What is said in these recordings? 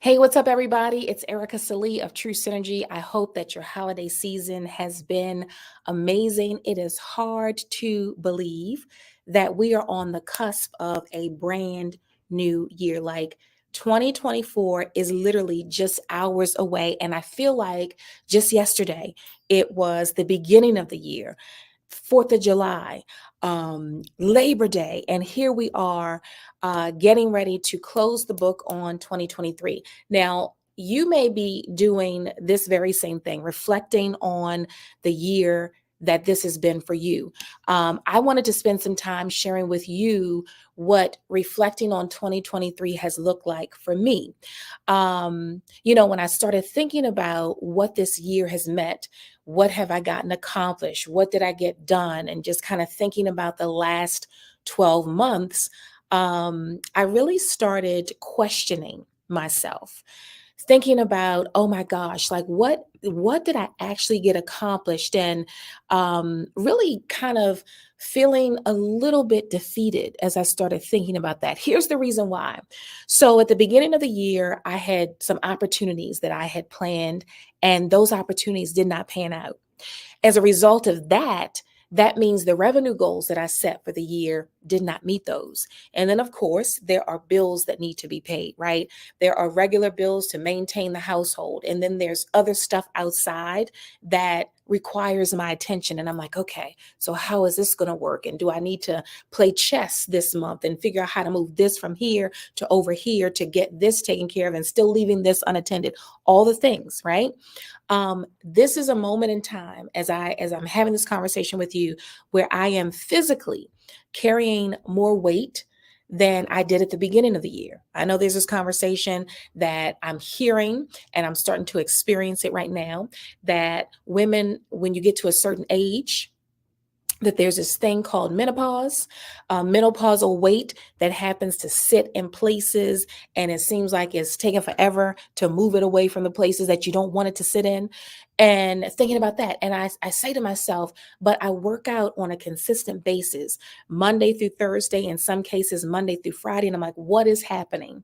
Hey, what's up, everybody? It's Ericka Sallee of TruSynergy. I hope that your holiday season has been amazing. It is hard to believe that we are on the cusp of a brand new year. Like 2024 is literally just hours away. And I feel like just yesterday, it was the beginning of the year. 4th of July, Labor Day, and here we are getting ready to close the book on 2023. Now, you may be doing this very same thing, reflecting on the year that this has been for you. I wanted to spend some time sharing with you what reflecting on 2023 has looked like for me. When I started thinking about what this year has meant, what have I gotten accomplished? What did I get done? And just kind of thinking about the last 12 months, I really started questioning myself, thinking about, oh my gosh, like what did I actually get accomplished? And really kind of feeling a little bit defeated as I started thinking about that. Here's the reason why. So at the beginning of the year, I had some opportunities that I had planned, and those opportunities did not pan out. As a result of that, that means the revenue goals that I set for the year did not meet those. And then, of course, there are bills that need to be paid, right? There are regular bills to maintain the household. And then there's other stuff outside that requires my attention. And I'm like, okay, so how is this going to work? And do I need to play chess this month and figure out how to move this from here to over here to get this taken care of and still leaving this unattended? All the things, right? This is a moment in time as I'm having this conversation with you where I am physically carrying more weight than I did at the beginning of the year. I know there's this conversation that I'm hearing and I'm starting to experience it right now, that women, when you get to a certain age, that there's this thing called menopause, menopausal weight that happens to sit in places, and it seems like it's taking forever to move it away from the places that you don't want it to sit in. And thinking about that, and I say to myself, but I work out on a consistent basis, Monday through Thursday, in some cases Monday through Friday, and I'm like, what is happening?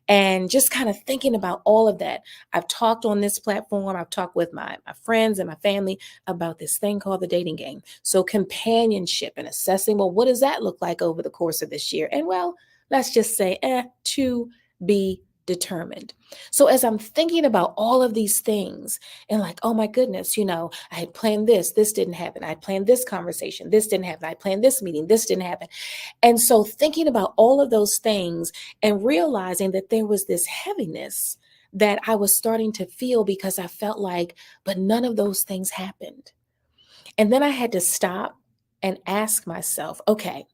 And just kind of thinking about all of that. I've talked on this platform, I've talked with my friends and my family about this thing called the dating game. So companionship and assessing, well, what does that look like over the course of this year? And well, let's just say, to be determined. So as I'm thinking about all of these things and like, oh my goodness, I had planned this didn't happen. I had planned this conversation, this didn't happen. I planned this meeting, this didn't happen. And so thinking about all of those things and realizing that there was this heaviness that I was starting to feel because I felt like, but none of those things happened. And then I had to stop and ask myself, okay,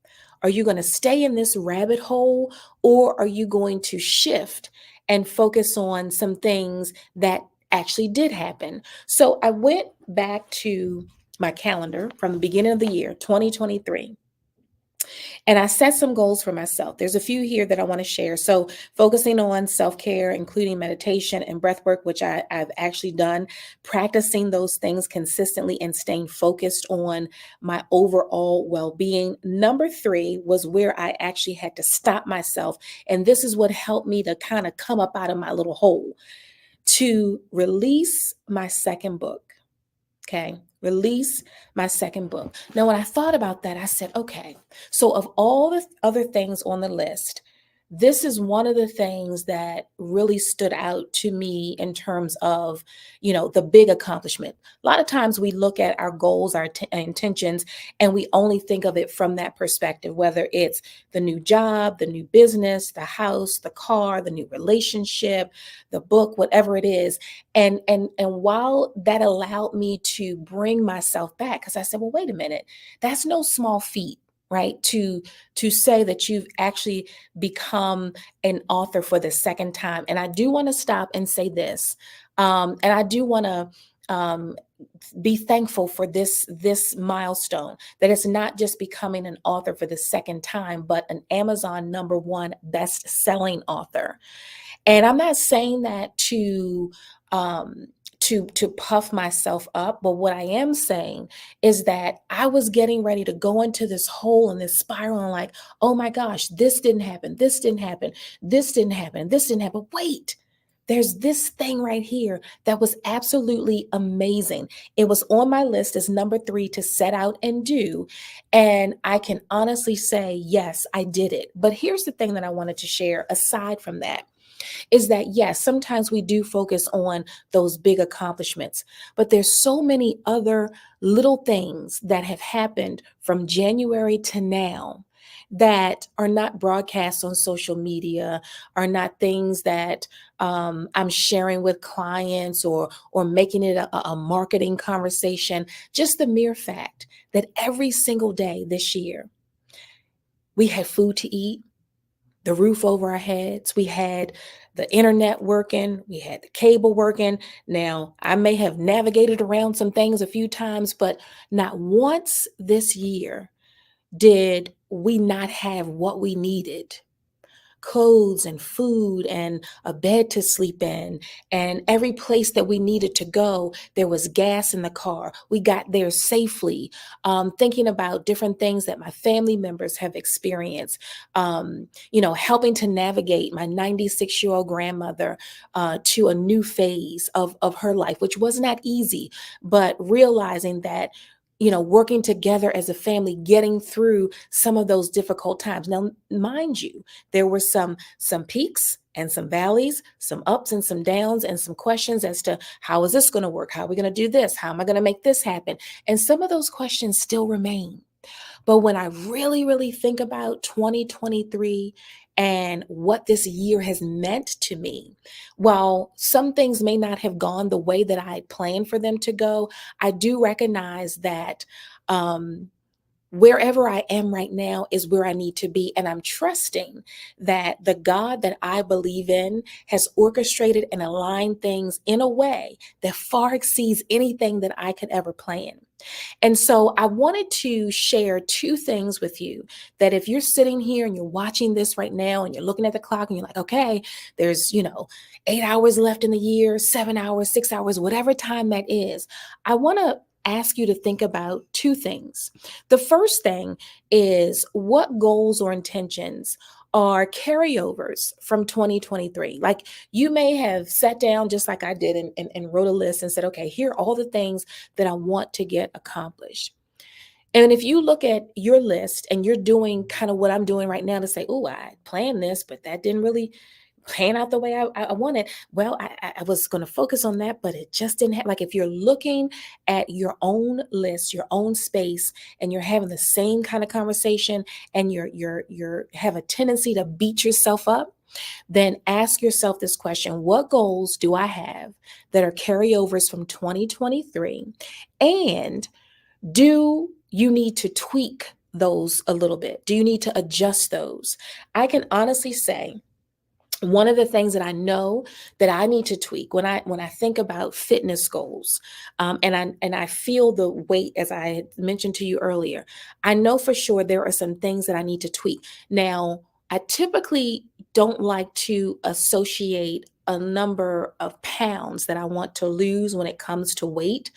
are you going to stay in this rabbit hole, or are you going to shift and focus on some things that actually did happen? So I went back to my calendar from the beginning of the year, 2023. And I set some goals for myself. There's a few here that I want to share. So focusing on self-care, including meditation and breath work, which I've actually done, practicing those things consistently and staying focused on my overall well-being. Number 3 was where I actually had to stop myself. And this is what helped me to kind of come up out of my little hole, to release my second book. Okay. Release my second book. Now, when I thought about that, I said, okay, so of all the other things on the list, this is one of the things that really stood out to me in terms of, the big accomplishment. A lot of times we look at our goals, our intentions, and we only think of it from that perspective, whether it's the new job, the new business, the house, the car, the new relationship, the book, whatever it is. And while that allowed me to bring myself back, because I said, well, wait a minute, that's no small feat, right? To say that you've actually become an author for the second time. And I do want to stop and say this, and I do want to be thankful for this milestone, that it's not just becoming an author for the second time, but an Amazon #1 best-selling author. And I'm not saying that to puff myself up, but what I am saying is that I was getting ready to go into this hole and this spiral, and like, oh my gosh, this didn't happen, this didn't happen, this didn't happen, this didn't happen. Wait, there's this thing right here that was absolutely amazing. It was on my list as number 3 to set out and do. And I can honestly say, yes, I did it. But here's the thing that I wanted to share aside from that is that yes, sometimes we do focus on those big accomplishments, but there's so many other little things that have happened from January to now that are not broadcast on social media, are not things that I'm sharing with clients or making it a marketing conversation. Just the mere fact that every single day this year we had food to eat, the roof over our heads. We had the internet working. We had the cable working. Now, I may have navigated around some things a few times, but not once this year did we not have what we needed: clothes and food and a bed to sleep in. And every place that we needed to go, there was gas in the car. We got there safely. Thinking about different things that my family members have experienced, helping to navigate my 96-year-old grandmother to a new phase of her life, which was not easy, but realizing that working together as a family, getting through some of those difficult times. Now, mind you, there were some peaks and some valleys, some ups and some downs, and some questions as to how is this going to work? How are we going to do this? How am I going to make this happen? And some of those questions still remain. But when I really, really think about 2023 and what this year has meant to me, while some things may not have gone the way that I had planned for them to go, I do recognize that wherever I am right now is where I need to be. And I'm trusting that the God that I believe in has orchestrated and aligned things in a way that far exceeds anything that I could ever plan. And so I wanted to share two things with you that if you're sitting here and you're watching this right now and you're looking at the clock and you're like, okay, there's, 8 hours left in the year, 7 hours, 6 hours, whatever time that is, I want to ask you to think about two things. The first thing is, what goals or intentions are carryovers from 2023? Like, you may have sat down just like I did and wrote a list and said, okay, here are all the things that I want to get accomplished. And if you look at your list and you're doing kind of what I'm doing right now to say, oh, I planned this, but that didn't really pan out the way I wanted. Well, I was going to focus on that, but it just didn't have, like, if you're looking at your own list, your own space, and you're having the same kind of conversation and you're have a tendency to beat yourself up, then ask yourself this question: what goals do I have that are carryovers from 2023? And do you need to tweak those a little bit? Do you need to adjust those? I can honestly say one of the things that I know that I need to tweak when I think about fitness goals, and I feel the weight, as I had mentioned to you earlier, I know for sure there are some things that I need to tweak. Now, I typically don't like to associate a number of pounds that I want to lose when it comes to weight.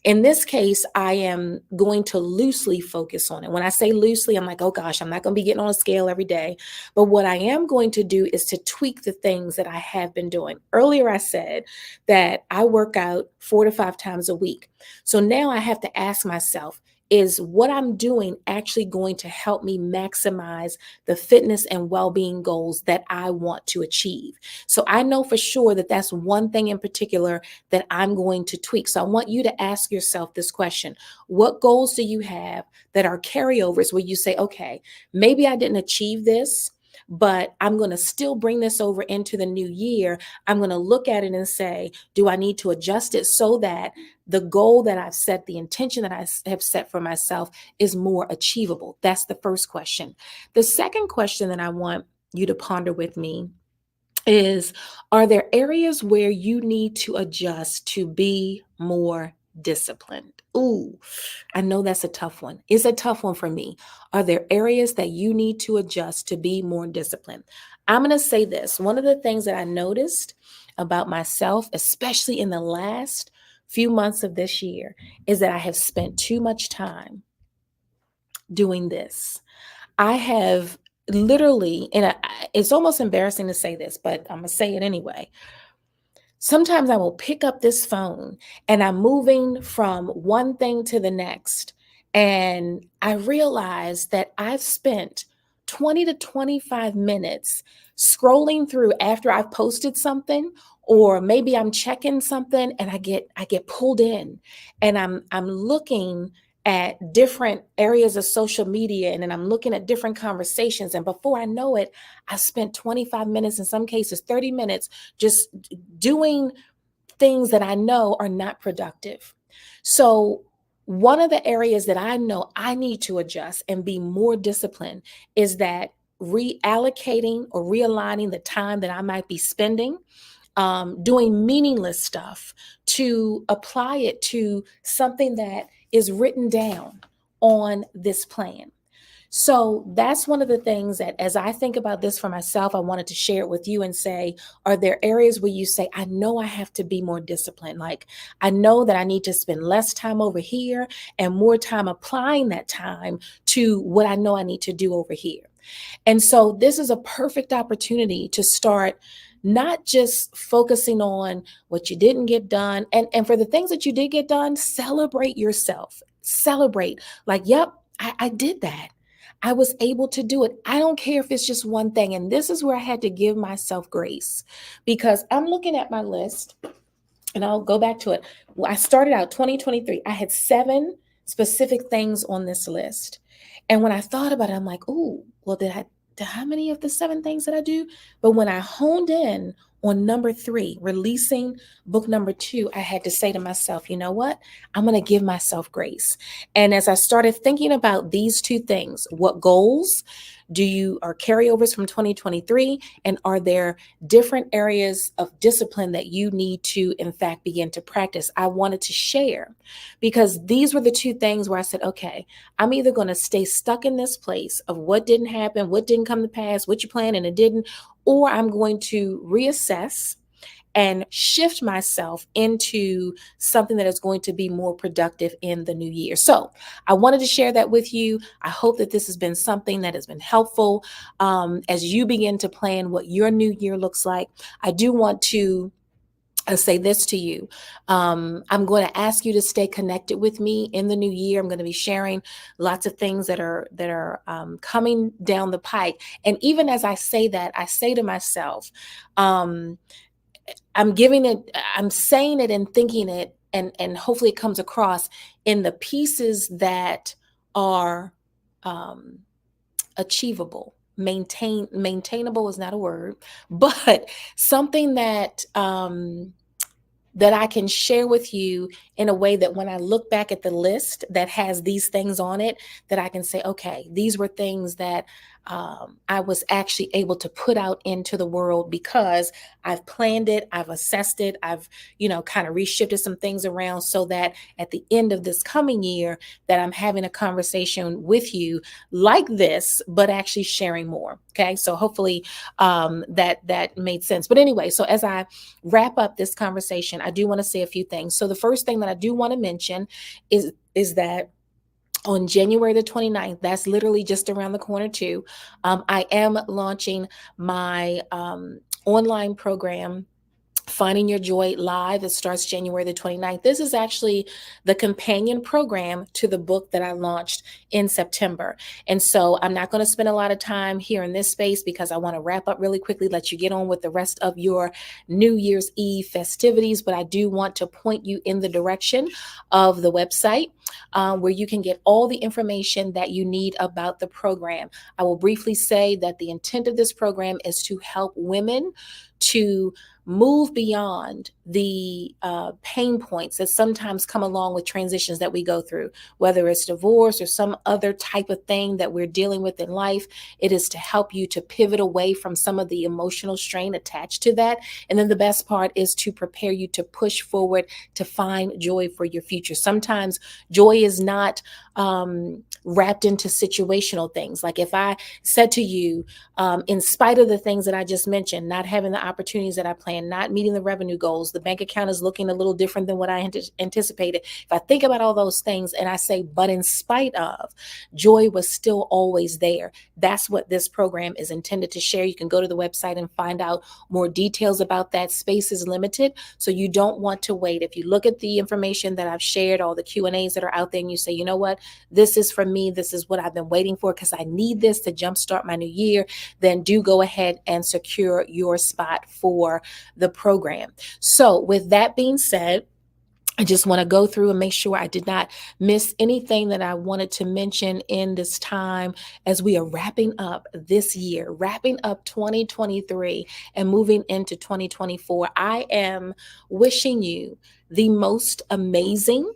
In this case, I am going to loosely focus on it. When I say loosely, I'm like, oh gosh, I'm not going to be getting on a scale every day. But what I am going to do is to tweak the things that I have been doing. Earlier, I said that I work out 4 to 5 times a week. So now I have to ask myself, is what I'm doing actually going to help me maximize the fitness and well-being goals that I want to achieve? So I know for sure that that's one thing in particular that I'm going to tweak. So I want you to ask yourself this question: what goals do you have that are carryovers where you say, okay, maybe I didn't achieve this, but I'm going to still bring this over into the new year. I'm going to look at it and say, do I need to adjust it so that the goal that I've set, the intention that I have set for myself, is more achievable? That's the first question. The second question that I want you to ponder with me is, are there areas where you need to adjust to be more disciplined? Ooh, I know that's a tough one. It's a tough one for me. Are there areas that you need to adjust to be more disciplined? I'm going to say this. One of the things that I noticed about myself, especially in the last few months of this year, is that I have spent too much time doing this. I have literally, it's almost embarrassing to say this, but I'm going to say it anyway. sometimes I will pick up this phone and I'm moving from one thing to the next. And I realize that I've spent 20 to 25 minutes scrolling through after I've posted something, or maybe I'm checking something and I get pulled in, and I'm looking at different areas of social media, and then I'm looking at different conversations, and before I know it, I spent 25 minutes, in some cases 30 minutes, just doing things that I know are not productive. So, one of the areas that I know I need to adjust and be more disciplined is that reallocating or realigning the time that I might be spending doing meaningless stuff, to apply it to something that is written down on this plan. So that's one of the things that, as I think about this for myself, I wanted to share it with you and say, are there areas where you say, I know I have to be more disciplined? Like, I know that I need to spend less time over here and more time applying that time to what I know I need to do over here. And so this is a perfect opportunity to start not just focusing on what you didn't get done. And for the things that you did get done, celebrate yourself. Celebrate, like, yep, I did that. I was able to do it. I don't care if it's just one thing. And this is where I had to give myself grace, because I'm looking at my list, and I'll go back to it. Well, I started out 2023. I had 7 specific things on this list. And when I thought about it, I'm like, oh, well, how many of the 7 things did I do? But when I honed in on number 3, releasing book number 2, I had to say to myself, you know what? I'm going to give myself grace. And as I started thinking about these 2 things, what goals are carryovers from 2023? And are there different areas of discipline that you need to, in fact, begin to practice? I wanted to share, because these were the 2 things where I said, okay, I'm either going to stay stuck in this place of what didn't happen, what didn't come to pass, what you planned and it didn't, or I'm going to reassess and shift myself into something that is going to be more productive in the new year. So I wanted to share that with you. I hope that this has been something that has been helpful as you begin to plan what your new year looks like. I do want to say this to you. I'm going to ask you to stay connected with me in the new year. I'm going to be sharing lots of things that are coming down the pike. And even as I say that, I say to myself, I'm saying it and thinking it, and hopefully it comes across in the pieces that are achievable. Maintainable is not a word, but something that that I can share with you in a way that when I look back at the list that has these things on it, that I can say, okay, these were things that I was actually able to put out into the world because I've planned it, I've assessed it, I've, kind of reshifted some things around, so that at the end of this coming year that I'm having a conversation with you like this, but actually sharing more. Okay. So hopefully that made sense. But anyway, so as I wrap up this conversation, I do want to say a few things. So the first thing that I do want to mention is that on January the 29th, that's literally just around the corner too, I am launching my online program, Finding Your Joy Live. It starts January the 29th. This is actually the companion program to the book that I launched in September. And so I'm not going to spend a lot of time here in this space, because I want to wrap up really quickly, let you get on with the rest of your New Year's Eve festivities. But I do want to point you in the direction of the website where you can get all the information that you need about the program. I will briefly say that the intent of this program is to help women to move beyond the pain points that sometimes come along with transitions that we go through, whether it's divorce or some other type of thing that we're dealing with in life. It is to help you to pivot away from some of the emotional strain attached to that. And then the best part is to prepare you to push forward, to find joy for your future. Sometimes joy Joy is not wrapped into situational things. Like if I said to you, in spite of the things that I just mentioned, not having the opportunities that I planned, not meeting the revenue goals, the bank account is looking a little different than what I anticipated. If I think about all those things and I say, but in spite of, joy was still always there. That's what this program is intended to share. You can go to the website and find out more details about that. Space is limited, so you don't want to wait. If you look at the information that I've shared, all the Q&As that are out there, and you say, you know what, this is for me, this is what I've been waiting for because I need this to jumpstart my new year, then do go ahead and secure your spot for the program. So with that being said, I just want to go through and make sure I did not miss anything that I wanted to mention in this time as we are wrapping up this year, wrapping up 2023 and moving into 2024. I am wishing you the most amazing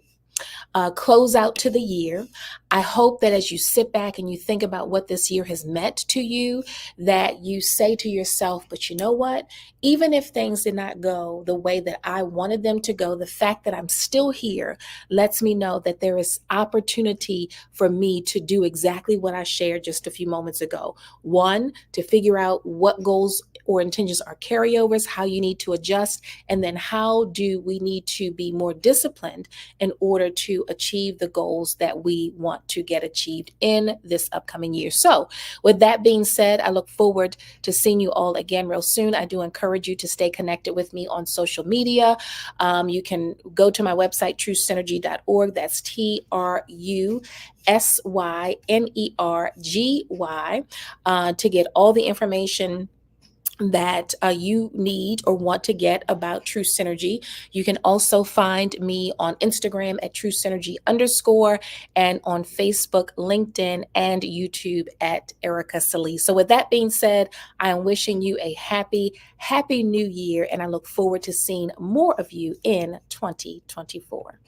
close out to the year. I hope that as you sit back and you think about what this year has meant to you, that you say to yourself, but you know what? Even if things did not go the way that I wanted them to go, the fact that I'm still here lets me know that there is opportunity for me to do exactly what I shared just a few moments ago. One, to figure out what goals or intentions are carryovers, how you need to adjust, and then how do we need to be more disciplined in order to achieve the goals that we want to get achieved in this upcoming year. So with that being said, I look forward to seeing you all again real soon. I do encourage you to stay connected with me on social media. You can go to my website, TruSynergy.org. That's TruSynergy, to get all the information that you need or want to get about TruSynergy. You can also find me on Instagram at TruSynergy_ and on Facebook, LinkedIn, and YouTube at Ericka Sallee. So with that being said, I am wishing you a happy new year, and I look forward to seeing more of you in 2024.